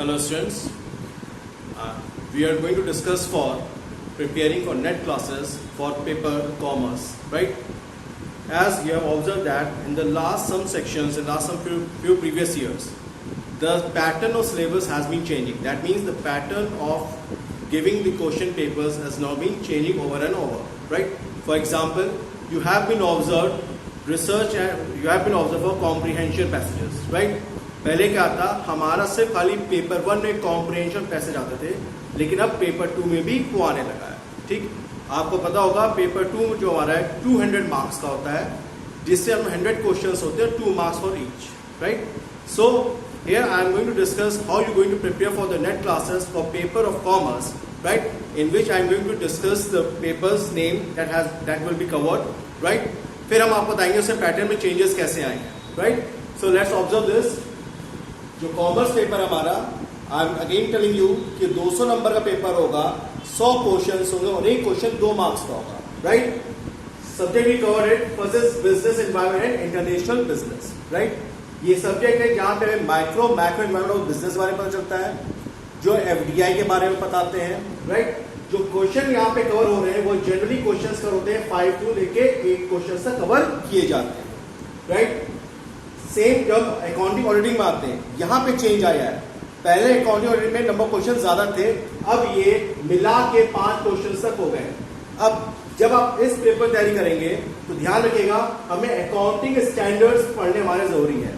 Hello students, we are going to discuss for preparing for NET classes for paper commerce, right? As you have observed that in the last some sections, in last some few previous years, the pattern of syllabus has been changing. That means the pattern of giving the question papers has now been changing over and over, right? For example, you have been observed research and you have been observed for comprehension passages, right? पहले क्या था, हमारा सिर्फ खाली paper 1 में comprehension passage आते थे, लेकिन अब पेपर 2 में भी वो आने लगा है. ठीक, आपको पता होगा पेपर 2 जो हमारा है 200 मार्क्स का होता है, जिससे हम 100 क्वेश्चंस होते हैं, 2 marks for each, right? So here I am going to discuss how you are going to prepare for the NET classes for paper of commerce, right? In which I am going to discuss the paper's name that will be covered, right? फिर हम आपको बताएंगे उससे pattern में changes कैसे आएंगे, right? So let's observe this. जो commerce paper हमारा, I am again telling you कि 200 नंबर का पेपर होगा, 100 क्वेश्चंस होंगे और एक क्वेश्चन 2 मार्क्स का होगा, right? Subject we cover it first is business environment, international business, right? ये सब्जेक्ट है जहाँ पे micro macro environment of business के बारे में पता चलता है, जो एफडीआई के बारे में बताते हैं, राइट? जो क्वेश्चन यहाँ पे कवर हो रहे हैं वो जनरली क्वेश्चंस कवर होते हैं 5 to लेके 8 क्वेश्चन तक कवर किए जाते हैं, राइट? सेम जब अकाउंटिंग ऑडिटिंग में आते हैं, यहाँ पे चेंज आया है. पहले अकाउंटिंग ऑडिटिंग में नंबर क्वेश्चन ज्यादा थे, अब ये मिला के 5 क्वेश्चन तक हो गए. अब जब आप इस पेपर तैयारी करेंगे तो ध्यान रखिएगा, हमें अकाउंटिंग स्टैंडर्ड्स पढ़ने हमारे जरूरी है.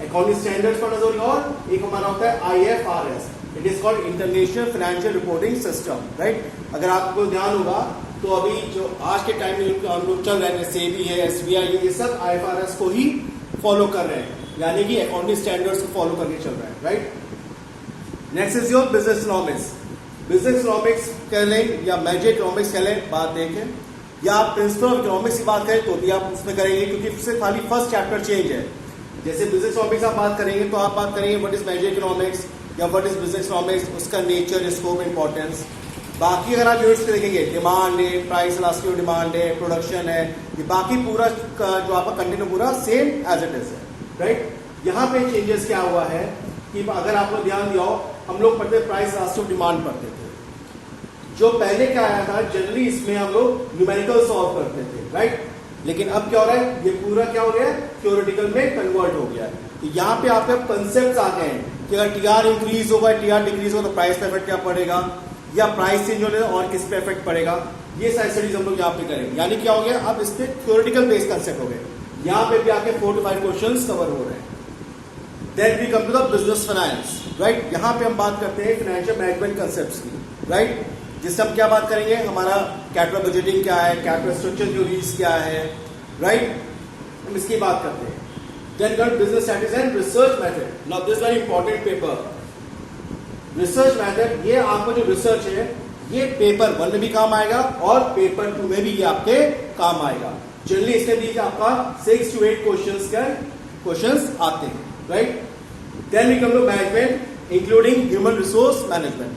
अकाउंटिंग स्टैंडर्ड्स पढ़ना जरूरी है और एक हमारा होता है IFRS, it is called international financial reporting system, right? अगर आपको ध्यान होगा तो अभी जो आज के टाइम में हम लोग चल रहे हैं, सेबी है, SBI है, ये सब IFRS को ही फॉलो कर रहे हैं, यानी कि अकाउंटिंग स्टैंडर्ड्स को फॉलो करके चल रहा है, right? Next is your business economics. Business economics कह लें या मैजिक इकोनॉमिक्स कह लें, बात देखें, या आप प्रिंसिपल ऑफ इकोनॉमिक्स की बात करें तो भी आप उसमें करेंगे, क्योंकि उससे खाली फर्स्ट चैप्टर चेंज है. जैसे बिजनेस इकोनॉमिक्स आप बात करेंगे तो आप बात करेंगे व्हाट इज मैजिक इकोनॉमिक्स या व्हाट इज बिजनेस इकोनॉमिक्स, उसका नेचर, स्कोप, इंपॉर्टेंस. बाकी अगर आप यूनिट्स देखेंगे, डिमांड है, प्राइस इलास्टिसिटी ऑफ डिमांड है, प्रोडक्शन है, ये बाकी पूरा जो आपका कंटेंट है पूरा सेम एज इट इज है, राइट? यहाँ पे चेंजेस क्या हुआ है कि अगर आपको ध्यान दिया हो, हम लोग पढ़ते प्राइस इलास्टिसिटी ऑफ डिमांड पढ़ते थे. जो पहले क्या आया था, जनरली इसमें हम लोग न्यूमेरिकल सॉल्व करते थे, राइट? लेकिन अब क्या हो रहा है, ये पूरा क्या हो गया है, थ्योरेटिकल में कन्वर्ट हो गया है. तो यहाँ पे आपके कंसेप्ट आ गए हैं कि अगर टीआर इंक्रीज होगा, टीआर डिक्रीज होगा तो प्राइस पे इफेक्ट क्या पड़ेगा, या प्राइस चेंज होने और किस पे इफेक्ट पड़ेगा, ये सारी स्टडीज हम लोग यहाँ पे करेंगे. यानी क्या हो गया, अब इस पे थ्योरेटिकल बेस्ड कंसेप्ट हो गए. यहाँ पे भी आके 4 to 5 क्वेश्चंस कवर हो रहे हैं. Then we come to the business finance, right? यहाँ पे हम बात करते हैं फाइनेंशियल मैनेजमेंट कंसेप्ट्स की, राइट? जिससे हम क्या बात करेंगे, हमारा कैपिटल बजटिंग क्या है, कैपिटल स्ट्रक्चर थ्योरीज क्या है, राइट? हम इसकी बात करते हैं. Then got business strategies and research method. Now this is very important paper. Research method, ये आपको जो रिसर्च है ये पेपर 1 में भी काम आएगा और पेपर 2 में भी ये आपके काम आएगा. जनरली इसके बीच आपका 6 to 8 क्वेश्चंस आते हैं, right? Then we come to management, including human resource management.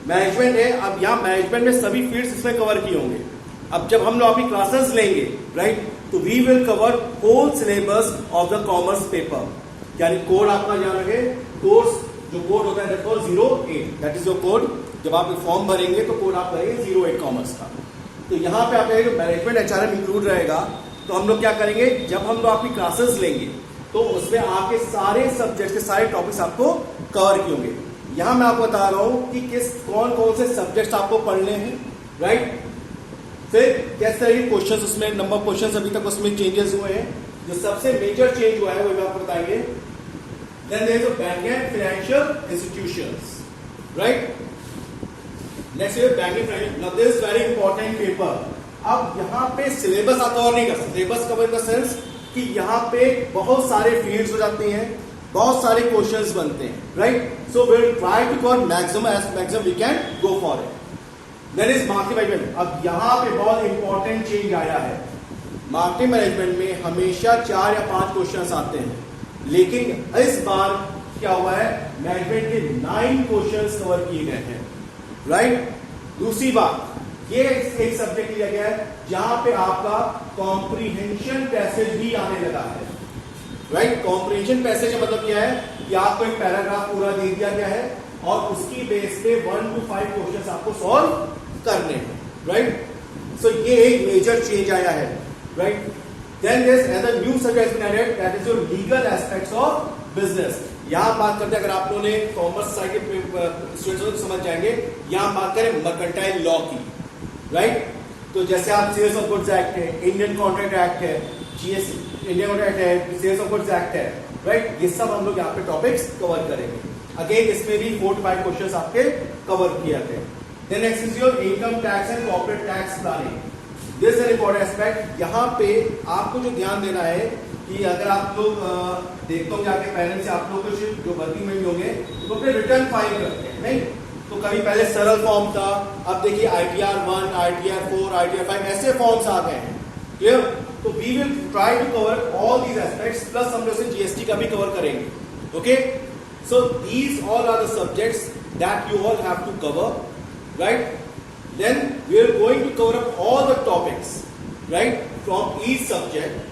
Management है, अब यहाँ मैनेजमेंट में सभी फील्ड्स इसमें कवर किए होंगे. अब जब हम लोग अपनी क्लासेस लेंगे, राइट, तो we will cover whole syllabus of the commerce paper. यानी कोड आपका ध्यान रखे, कोर्स जो कोड होता है that called 08, that is your code. जब आप फॉर्म भरेंगे तो कोड आप करेंगे 08 कॉमर्स का. तो यहाँ पे आप मैनेजमेंट HRM इंक्लूड रहेगा. तो हम लोग क्या करेंगे, जब हम लोग आपकी क्लासेस लेंगे तो उसमें आपके सारे सब्जेक्ट के सारे टॉपिक्स आपको कवर किए होंगे. यहाँ मैं आपको बता रहा हूँ कि कौन कौन से सब्जेक्ट्स आपको पढ़ने हैं, राइट? फिर किस तरह के क्वेश्चंस उसमें, नंबर क्वेश्चंस अभी तक उसमें चेंजेस हुए हैं. जो सबसे मेजर चेंज हुआ है वो मैं आपको बताएंगे. Then there is a bank and financial institutions, right? Next is banking finance. Now this is very important paper. अब यहाँ पे सिलेबस आप कवर नहीं कर सकते. Syllabus cover in the sense कि यहाँ पे बहुत सारे फील्ड्स हो जाते हैं, बहुत सारे क्वेश्चंस बनते हैं, right? So we will try to cover maximum we can go for it. That is marketing management. अब यहाँ पे बहुत इंपॉर्टेंट चेंज आया है. मार्केटिंग मैनेजमेंट में हमेशा 4 या 5 क्वेश्चंस आते हैं, लेकिन इस बार क्या हुआ है, मैनेजमेंट के 9 क्वेश्चंस कवर किए गए हैं, राइट? दूसरी बात, ये एक सब्जेक्ट लिया गया है जहां पे आपका कॉम्प्रिहेंशन पैसेज भी आने लगा है. राइट। कॉम्प्रिहेंशन पैसेज का मतलब क्या है कि आपको एक पैराग्राफ पूरा दे दिया गया है और उसकी बेस पे 1 to 5 क्वेश्चंस आपको सॉल्व करने हैं, राइट। सो ये एक मेजर चेंज आया है, right. Then this other new subject has been added, that is your legal aspects of business. यहां बात करते हैं, अगर आप लोगों ने कॉमर्स साइड के स्टूडेंट्स तो समझ जाएंगे, यहां बात करें मर्केंटाइल लॉ की, राइट। तो जैसे आप सेल्स ऑफ गुड्स एक्ट है, इंडियन कॉन्ट्रैक्ट एक्ट है, जीएसटी इंडियन कॉन्ट्रैक्ट है, सेल्स ऑफ गुड्स एक्ट है, राइट। ये सब हम लोग यहाँ पे टॉपिक्स कवर करेंगे। अगेन इसमें भी 4 to 5 क्वेश्चंस आपके कवर किए थे। Then next is your income tax and corporate tax planning. This is an important aspect. यहाँ पे आपको जो ध्यान देना है कि अगर आप लोग देखते होंगे आपके पेरेंट्स से आप लोग कुछ जो वर्किंग में भी होंगे तो अपने रिटर्न फाइल करते हैं, नहीं तो कभी पहले सरल फॉर्म था, अब देखिए ITR 1, ITR 4, ITR 5 ऐसे फॉर्म्स आ गए हैं, क्लियर। तो we will try to cover all these aspects, plus हम लोग GST का भी कवर करेंगे, okay. So these all are the subjects that you all have to cover, right. Then we are going to cover up all the topics, right, from each subject,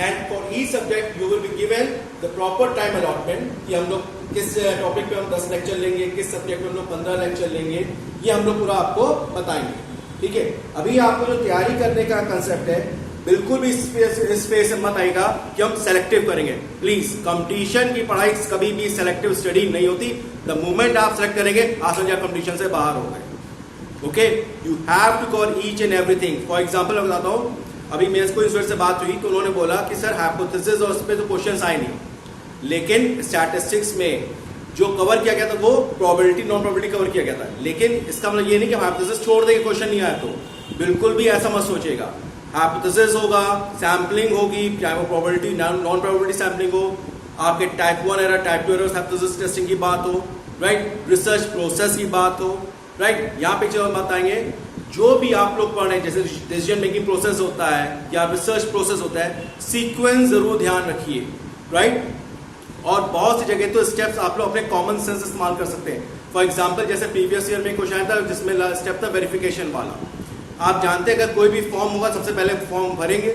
and for each subject you will be given the proper time allotment कि हम लोग किस topic पे हम 10 lecture लेंगे, किस subject पे हम लोग 15 लेक्चर लेंगे, ये हम लोग पूरा आपको बताएंगे, ठीक है। अभी आपको जो तैयारी करने का कंसेप्ट है, बिल्कुल भी इस फेज से मत आएगा कि हम सेलेक्टिव करेंगे। प्लीज, कंपटीशन की पढ़ाई कभी भी सेलेक्टिव स्टडी नहीं होती। द मोमेंट आप सेलेक्ट करेंगे आप समझिए कंपटीशन से बाहर हो गए, okay. You have to cover each and everything. For example मैं बताता हूँ, अभी मेरे को स्टूडेंट से बात हुई तो उन्होंने बोला कि सर हाइपोथेसिस और उस पर तो क्वेश्चंस आए नहीं, लेकिन स्टैटिस्टिक्स में जो कवर किया गया था वो प्रोबेबिलिटी नॉन प्रोबेबिलिटी कवर किया गया था। लेकिन इसका मतलब ये नहीं कि हाइपोथेसिस छोड़ देंगे, क्वेश्चन नहीं आया तो, बिल्कुल भी ऐसा मत सोचिएगा। हाइपोथेसिस होगा, सैम्पलिंग होगी, चाहे वो प्रोबेबिलिटी नॉन प्रोबेबिलिटी सैम्पलिंग हो, आपके type 1 error, type 2 error hypothesis testing की बात हो, राइट, रिसर्च प्रोसेस की बात हो, राइट। यहाँ पे जो हम बताएंगे जो भी आप लोग पढ़ रहे हैं, जैसे डिसीजन मेकिंग प्रोसेस होता है या रिसर्च प्रोसेस होता है, सीक्वेंस जरूर ध्यान रखिए, राइट। और बहुत सी जगह तो स्टेप्स आप लोग अपने कॉमन सेंस इस्तेमाल कर सकते हैं। फॉर एग्जांपल जैसे प्रीवियस ईयर में क्वेश्चन आया था जिसमें स्टेप था वेरिफिकेशन वाला। आप जानते हैं अगर कोई भी फॉर्म होगा सबसे पहले फॉर्म भरेंगे,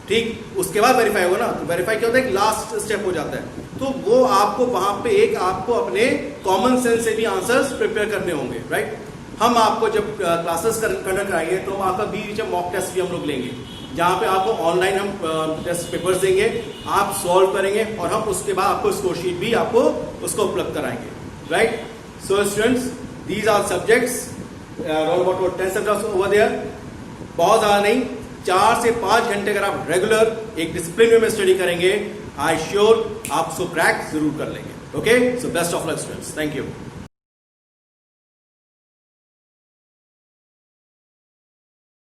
ठीक, उसके बाद वेरीफाई होगा ना। तो वेरीफाई क्या होता है, एक लास्ट स्टेप हो जाता है। तो वो आपको वहां पे एक आपको अपने कॉमन सेंस से भी आंसर्स प्रिपेयर करने होंगे, राइट। हम आपको जब क्लासेस कंडक्ट कराएंगे तो आपका बीच में मॉक टेस्ट भी हम लोग लेंगे, जहाँ पे आपको ऑनलाइन हम टेस्ट पेपर्स देंगे, आप सॉल्व करेंगे और हम उसके बाद आपको स्कोर शीट भी आपको उसको उपलब्ध कराएंगे, right. So students, these are subjects, around about 10 subjects over there. बहुत ज़्यादा नहीं, 4 से 5 घंटे अगर आप रेगुलर एक डिसिप्लिन में स्टडी करेंगे, आई श्योर आप उसको क्रैक जरूर कर लेंगे, okay. So best of luck students, thank you.